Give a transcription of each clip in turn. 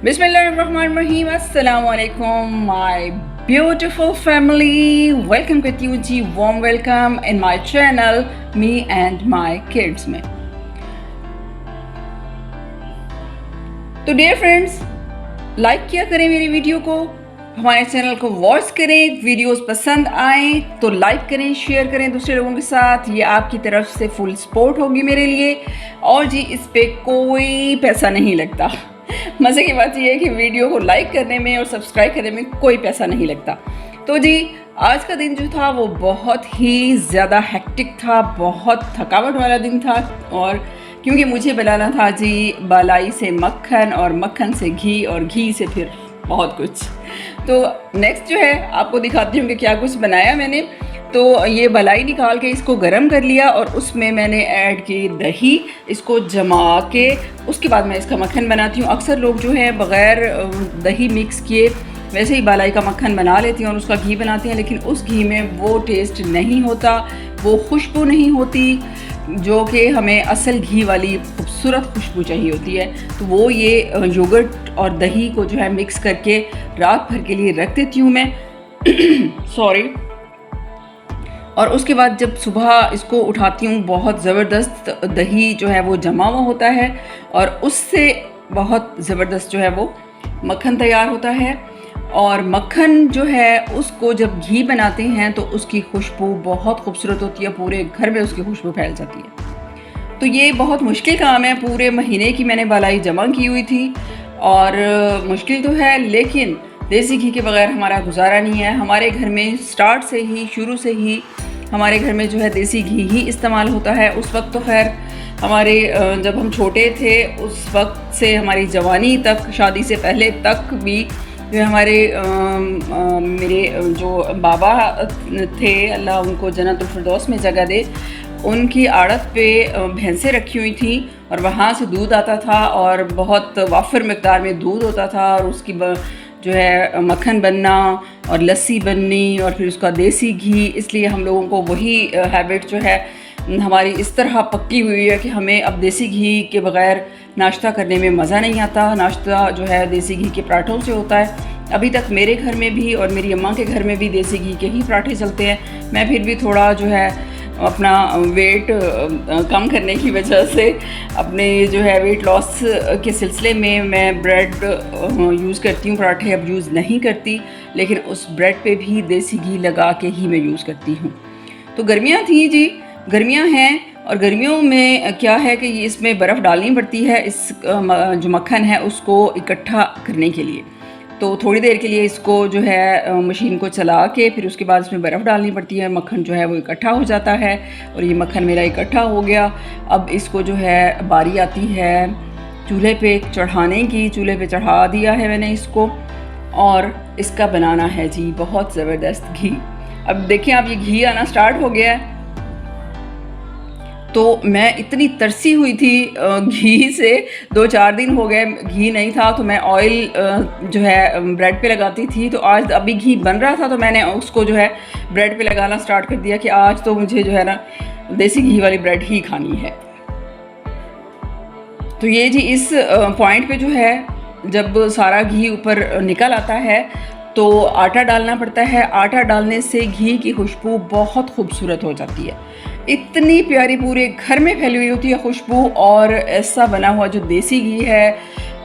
Bismillahirrahmanirrahim. Assalamu alaikum, my beautiful family. Welcome with you, ji warm welcome in my channel, me and my kids में. तो dear friends, like किया करें मेरी video को, हमारे channel को वॉच करें, वीडियोस पसंद आए तो लाइक करें, शेयर करें दूसरे लोगों के साथ. ये आपकी तरफ से फुल सपोर्ट होगी मेरे लिए. और जी इस पे कोई पैसा नहीं लगता. मज़े की बात यह है कि वीडियो को लाइक करने में और सब्सक्राइब करने में कोई पैसा नहीं लगता. तो जी आज का दिन जो था वो बहुत ही ज़्यादा हेक्टिक था, बहुत थकावट वाला दिन था. और क्योंकि मुझे बनाना था जी बालाई से मक्खन और मक्खन से घी और घी से फिर बहुत कुछ. तो नेक्स्ट जो है आपको दिखाती हूँ कि क्या कुछ बनाया मैंने. तो ये बलाई निकाल के इसको गरम कर लिया और उसमें मैंने ऐड की दही. इसको जमा के उसके बाद मैं इसका मक्खन बनाती हूँ. अक्सर लोग जो है बग़ैर दही मिक्स किए वैसे ही बालाई का मक्खन बना लेती हैं और उसका घी बनाती हैं, लेकिन उस घी में वो टेस्ट नहीं होता, वो खुशबू नहीं होती जो कि हमें असल घी वाली खूबसूरत खुशबू चाहिए होती है. तो वो ये योगर्ट और दही को जो है मिक्स करके रात भर के लिए रख देती हूँ मैं. सॉरी. और उसके बाद जब सुबह इसको उठाती हूँ बहुत ज़बरदस्त दही जो है वो जमा हुआ होता है और उससे बहुत ज़बरदस्त जो है वो मक्खन तैयार होता है. और मक्खन जो है उसको जब घी बनाते हैं तो उसकी खुशबू बहुत खूबसूरत होती है, पूरे घर में उसकी खुशबू फैल जाती है. तो ये बहुत मुश्किल काम है. पूरे महीने की मैंने बालाई जमा की हुई थी और मुश्किल तो है, लेकिन देसी घी के बगैर हमारा गुजारा नहीं है. हमारे घर में स्टार्ट से ही, शुरू से ही हमारे घर में जो है देसी घी ही इस्तेमाल होता है. उस वक्त तो खैर हमारे जब हम छोटे थे उस वक्त से हमारी जवानी तक, शादी से पहले तक भी जो हमारे मेरे जो बाबा थे, अल्लाह उनको जन्नतुल फिरदौस में जगह दे, उनकी आड़त पे भैंसें रखी हुई थी और वहाँ से दूध आता था और बहुत वाफिर मकदार में दूध होता था. और उसकी जो है मक्खन बनना और लस्सी बननी और फिर उसका देसी घी. इसलिए हम लोगों को वही हैबिट जो है हमारी इस तरह पक्की हुई है कि हमें अब देसी घी के बग़ैर नाश्ता करने में मज़ा नहीं आता. नाश्ता जो है देसी घी के पराठों से होता है. अभी तक मेरे घर में भी और मेरी अम्मा के घर में भी देसी घी के ही पराठे चलते हैं. मैं फिर भी थोड़ा जो है अपना वेट कम करने की वजह से अपने जो है वेट लॉस के सिलसिले में मैं ब्रेड यूज़ करती हूँ. पराठे अब यूज़ नहीं करती, लेकिन उस ब्रेड पे भी देसी घी लगा के ही मैं यूज़ करती हूँ. तो गर्मियाँ थी जी, गर्मियाँ हैं और गर्मियों में क्या है कि इसमें बर्फ़ डालनी पड़ती है इस जो मक्खन है उसको इकट्ठा करने के लिए. तो थोड़ी देर के लिए इसको जो है मशीन को चला के फिर उसके बाद इसमें बर्फ़ डालनी पड़ती है. मक्खन जो है वो इकट्ठा हो जाता है और ये मक्खन मेरा इकट्ठा हो गया. अब इसको जो है बारी आती है चूल्हे पे चढ़ाने की. चूल्हे पे चढ़ा दिया है मैंने इसको और इसका बनाना है जी बहुत ज़बरदस्त घी. अब देखिए आप, ये घी आना स्टार्ट हो गया है. तो मैं इतनी तरसी हुई थी घी से, 2-4 दिन हो गए घी नहीं था, तो मैं ऑयल जो है ब्रेड पे लगाती थी. तो आज अभी घी बन रहा था तो मैंने उसको जो है ब्रेड पे लगाना स्टार्ट कर दिया कि आज तो मुझे जो है ना देसी घी वाली ब्रेड ही खानी है. तो ये जी इस पॉइंट पे जो है जब सारा घी ऊपर निकल आता है तो आटा डालना पड़ता है. आटा डालने से घी की खुशबू बहुत खूबसूरत हो जाती है. इतनी प्यारी पूरे घर में फैली हुई होती है खुशबू. और ऐसा बना हुआ जो देसी घी है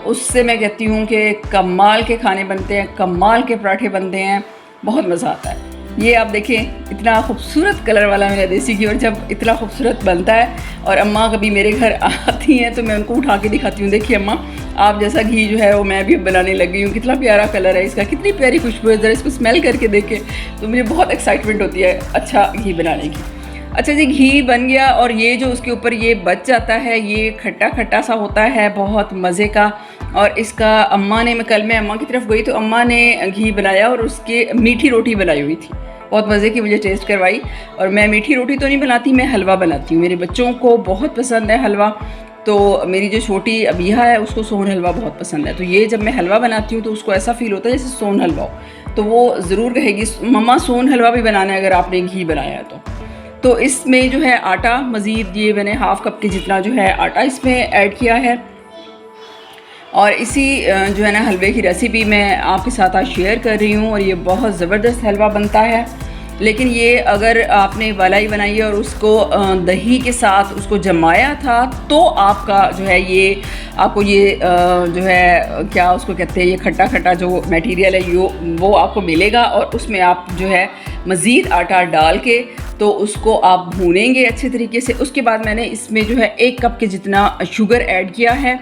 उससे मैं कहती हूँ कि कमाल के खाने बनते हैं, कमाल के पराठे बनते हैं, बहुत मज़ा आता है. ये आप देखें इतना खूबसूरत कलर वाला मेरा देसी घी. और जब इतना खूबसूरत बनता है और अम्मा कभी मेरे घर आती हैं तो मैं उनको उठा के दिखाती हूँ, देखिए अम्मा आप जैसा घी जो है वो मैं भी बनाने लगी हूँ, कितना प्यारा कलर है इसका, कितनी प्यारी खुशबू है, ज़रा इसको स्मेल करके देखें. तो मुझे बहुत एक्साइटमेंट होती है अच्छा घी बनाने की. अच्छा जी, घी बन गया और ये जो उसके ऊपर ये बच जाता है, ये खट्टा खट्टा सा होता है, बहुत मज़े का. और इसका अम्मा ने, मैं अम्मा की तरफ गई तो अम्मा ने घी बनाया और उसके मीठी रोटी बनाई हुई थी, बहुत मज़े की, मुझे टेस्ट करवाई. और मैं मीठी रोटी तो नहीं बनाती, मैं हलवा बनाती हूँ. मेरे बच्चों को बहुत पसंद है हलवा. तो मेरी जो छोटी अबिया है उसको सोन हलवा बहुत पसंद है. तो ये जब मैं हलवा बनाती हूँ तो उसको ऐसा फ़ील होता है जैसे सोन हलवा हो. तो वो ज़रूर कहेगी मम्मा सोन हलवा भी बनाना है अगर आपने घी बनाया है तो इसमें जो है आटा मज़ीद, ये मैंने हाफ़ कप के जितना जो है आटा इसमें ऐड किया है. और इसी जो है ना हलवे की रेसिपी मैं आपके साथ आज शेयर कर रही हूँ। और ये बहुत ज़बरदस्त हलवा बनता है, लेकिन ये अगर आपने मलाई बनाई है और उसको दही के साथ उसको जमाया था तो आपका जो है ये आपको ये जो है क्या उसको कहते हैं, ये खट्टा खट्टा जो मटेरियल है वो आपको मिलेगा। और उसमें आप जो है मज़ीद आटा डाल के तो उसको आप भूनेंगे अच्छे तरीके से। उसके बाद मैंने इसमें जो है 1 कप के जितना शुगर ऐड किया है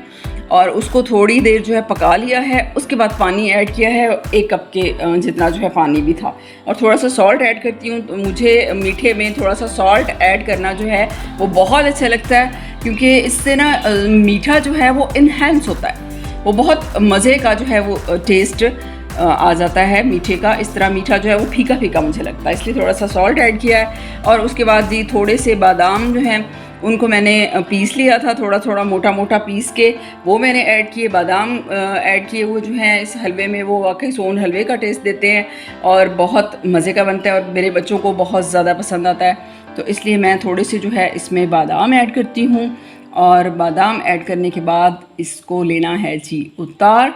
और उसको थोड़ी देर जो है पका लिया है। उसके बाद पानी ऐड किया है, 1 कप के जितना जो है पानी भी था। और थोड़ा सा सॉल्ट ऐड करती हूँ, तो मुझे मीठे में थोड़ा सा सॉल्ट ऐड करना जो है वो बहुत अच्छा लगता है, क्योंकि इससे ना मीठा जो है वो इन्हेंस होता है, वो बहुत मज़े का जो है वो टेस्ट आ जाता है मीठे का। इस तरह मीठा जो है वो फीका फीका मुझे लगता है, इसलिए थोड़ा सा सॉल्ट ऐड किया है। और उसके बाद जी थोड़े से बादाम जो हैं उनको मैंने पीस लिया था, थोड़ा थोड़ा मोटा मोटा पीस के वो मैंने ऐड किए। बादाम ऐड किए हुए जो हैं इस हलवे में वो वाकई सोन हलवे का टेस्ट देते हैं और बहुत मज़े का बनता है और मेरे बच्चों को बहुत ज़्यादा पसंद आता है। तो इसलिए मैं थोड़े से जो है इसमें बादाम ऐड करती हूँ। और बादाम ऐड करने के बाद इसको लेना है जी उतार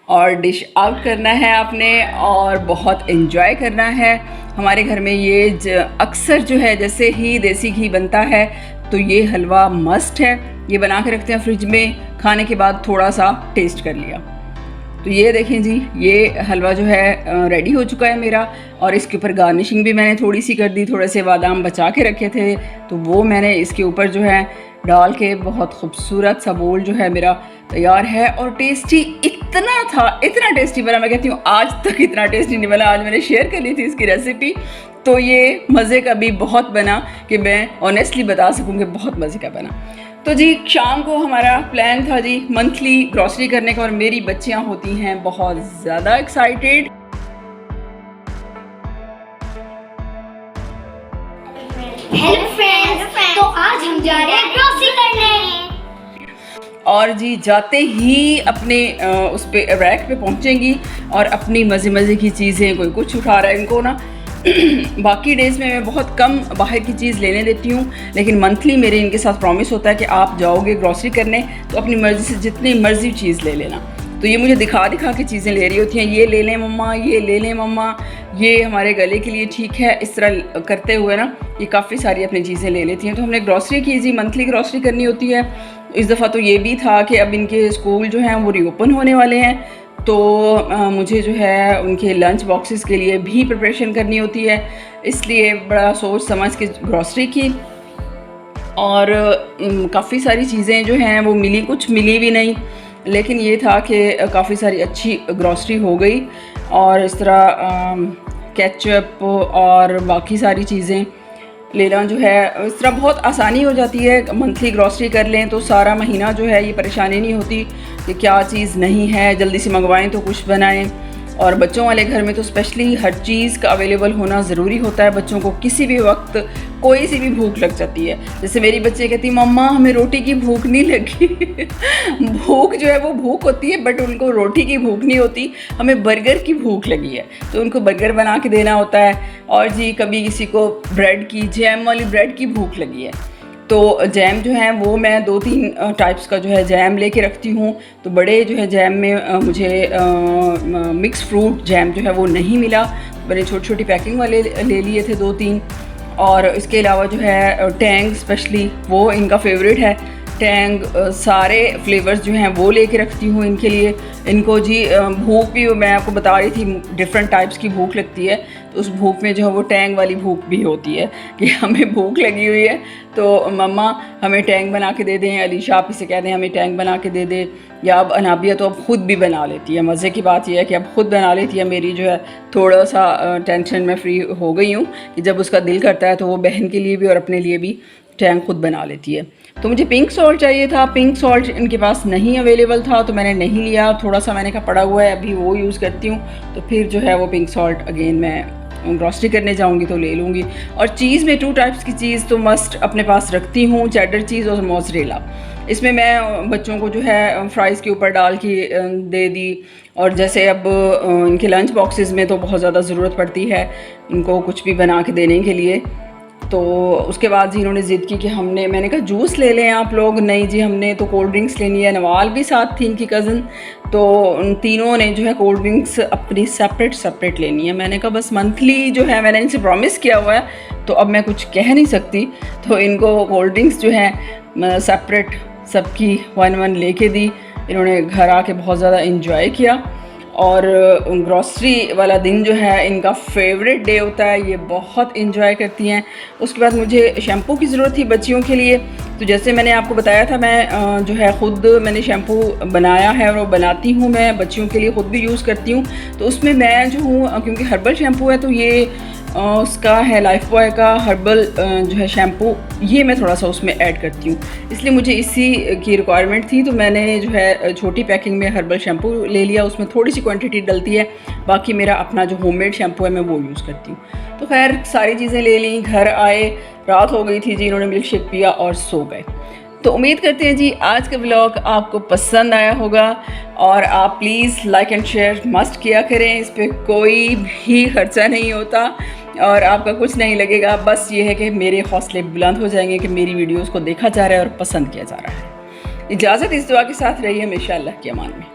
और डिश आउट करना है आपने और बहुत एंजॉय करना है। हमारे घर में ये अक्सर जो है जैसे ही देसी घी बनता है तो ये हलवा मस्ट है, ये बना के रखते हैं फ्रिज में, खाने के बाद थोड़ा सा टेस्ट कर लिया। तो ये देखें जी, ये हलवा जो है रेडी हो चुका है मेरा। और इसके ऊपर गार्निशिंग भी मैंने थोड़ी सी कर दी, थोड़े से बादाम बचा के रखे थे तो वो मैंने इसके ऊपर जो है डाल के बहुत खूबसूरत सा बोल जो है मेरा तैयार है। और टेस्टी इतना था, इतना टेस्टी बना, मैं कहती हूँ आज तक इतना टेस्टी नहीं बना। आज मैंने शेयर कर ली थी इसकी रेसिपी, तो ये मज़े का भी बहुत बना कि मैं ऑनेस्टली बता सकूँ कि बहुत मज़े का बना। तो जी शाम को हमारा प्लान था जी मंथली ग्रॉसरी करने का और मेरी बच्चियाँ होती हैं बहुत ज़्यादा एक्साइटेड। हेलो फ्रेंड्स, तो आज हम जा रहे हैं ग्रोसरी करने। और जी जाते ही अपने उस पे रैक पे पहुंचेंगी और अपनी मज़े मज़े की चीज़ें, कोई कुछ उठा रहा है इनको ना बाकी डेज़ में मैं बहुत कम बाहर की चीज़ लेने देती हूँ, लेकिन मंथली मेरे इनके साथ प्रॉमिस होता है कि आप जाओगे ग्रॉसरी करने तो अपनी मर्ज़ी से जितनी मर्ज़ी चीज़ ले लेना। तो ये मुझे दिखा दिखा के चीज़ें ले रही होती हैं, ये ले लें मम्मा, ये ले लें मम्मा, ये हमारे गले के लिए ठीक है। इस तरह करते हुए ना ये काफ़ी सारी अपनी चीज़ें ले लेती हैं। तो हमने ग्रॉसरी की जी, मंथली ग्रॉसरी करनी होती है। इस दफ़ा तो ये भी था कि अब इनके स्कूल जो हैं वो रीओपन होने वाले हैं, तो मुझे जो है उनके लंच बॉक्सेस के लिए भी प्रिपरेशन करनी होती है, इसलिए बड़ा सोच समझ के ग्रॉसरी की। और काफ़ी सारी चीज़ें जो हैं वो मिली, कुछ मिली भी नहीं, लेकिन ये था कि काफ़ी सारी अच्छी ग्रॉसरी हो गई। और इस तरह केचप और बाकी सारी चीज़ें लेना जो है इस तरह बहुत आसानी हो जाती है। मंथली ग्रॉसरी कर लें तो सारा महीना जो है ये परेशानी नहीं होती कि क्या चीज़ नहीं है, जल्दी से मंगवाएं तो कुछ बनाएं। और बच्चों वाले घर में तो स्पेशली हर चीज़ का अवेलेबल होना ज़रूरी होता है। बच्चों को किसी भी वक्त कोई सी भी भूख लग जाती है। जैसे मेरी बच्चे कहती मम्मा हमें रोटी की भूख नहीं लगी भूख जो है वो भूख होती है, बट उनको रोटी की भूख नहीं होती, हमें बर्गर की भूख लगी है तो उनको बर्गर बना के देना होता है। और जी कभी किसी को ब्रेड की, जैम वाली ब्रेड की भूख लगी है तो जैम जो है वो मैं 2-3 टाइप्स का जो है जैम लेके रखती हूँ। तो बड़े जो है जैम में मुझे मिक्स फ्रूट जैम जो है वो नहीं मिला, बड़े छोटी छोटी पैकिंग वाले ले लिए थे 2-3। और इसके अलावा जो है टैंग स्पेशली वो इनका फेवरेट है, टैंग सारे फ्लेवर्स जो हैं वो लेके रखती हूँ इनके लिए। इनको जी भूख भी मैं आपको बता रही थी, डिफरेंट टाइप्स की भूख लगती है, तो उस भूख में जो है वो टैंग वाली भूख भी होती है कि हमें भूख लगी हुई है तो मम्मा हमें टैंग बना के दे दें, अलीशा आप इसे कह दें हमें टैंग बना के दे दे, या अब अनाबिया तो अब ख़ुद भी बना लेती है। मज़े की बात यह है कि अब ख़ुद बना लेती है। मेरी जो है थोड़ा सा टेंशन में फ्री हो गई हूँ कि जब उसका दिल करता है तो वो बहन के लिए भी और अपने लिए भी टैंग खुद बना लेती है। तो मुझे पिंक सॉल्ट चाहिए था, पिंक सॉल्ट इनके पास नहीं अवेलेबल था तो मैंने नहीं लिया, थोड़ा सा मैंने कहा पड़ा हुआ है अभी वो यूज़ करती हूँ। तो फिर जो है वो पिंक सॉल्ट अगेन मैं ग्रॉसरी करने जाऊँगी तो ले लूँगी। और चीज़ में 2 टाइप्स की चीज़ तो मस्ट अपने पास रखती हूँ, चेडर चीज़ और मोज़रेला। इसमें मैं बच्चों को जो है फ्राइज़ के ऊपर डाल के दे दी। और जैसे अब इनके लंच बॉक्सेस में तो बहुत ज़्यादा ज़रूरत पड़ती है इनको कुछ भी बना के देने के लिए, तो उसके बाद जी इन्होंने ज़िद की कि मैंने कहा जूस ले लें आप लोग। नहीं जी, हमने तो कोल्ड ड्रिंक्स लेनी है। नवाल भी साथ थी, इनकी कज़न। तो उन तीनों ने जो है कोल्ड ड्रिंक्स अपनी सेपरेट लेनी है। मैंने कहा बस मंथली जो है मैंने इनसे प्रॉमिस किया हुआ है, तो अब मैं कुछ कह नहीं सकती। तो इनको कोल्ड ड्रिंक्स जो है सेपरेट सबकी 1-1 लेके दी। इन्होंने घर आके बहुत ज़्यादा इंजॉय किया। और ग्रॉसरी वाला दिन जो है इनका फेवरेट डे होता है, ये बहुत इंजॉय करती हैं। उसके बाद मुझे शैम्पू की ज़रूरत थी बच्चियों के लिए। तो जैसे मैंने आपको बताया था, मैं जो है ख़ुद मैंने शैम्पू बनाया है और वो बनाती हूँ, मैं बच्चियों के लिए ख़ुद भी यूज़ करती हूँ। तो उसमें मैं जो हूँ, क्योंकि हर्बल शैम्पू है तो ये उसका है लाइफ बॉय का हर्बल जो है शैम्पू, ये मैं थोड़ा सा उसमें ऐड करती हूँ। इसलिए मुझे इसी की रिक्वायरमेंट थी, तो मैंने जो है छोटी पैकिंग में हर्बल शैम्पू ले लिया। उसमें थोड़ी सी क्वांटिटी डलती है, बाकी मेरा अपना जो होममेड शैम्पू है मैं वो यूज़ करती हूँ। तो खैर सारी चीज़ें ले ली, घर आए, रात हो गई थी जी, इन्होंने मिल्क शेक पिया और सो गए। तो उम्मीद करते हैं जी आज का व्लॉग आपको पसंद आया होगा, और आप please like and share must किया करें। इस पर कोई भी खर्चा नहीं होता और आपका कुछ नहीं लगेगा। बस ये है कि मेरे हौसले बुलंद हो जाएंगे कि मेरी वीडियोस को देखा जा रहा है और पसंद किया जा रहा है। इजाज़त इस दुआ के साथ रहिए हमेशा अल्लाह के अमान में।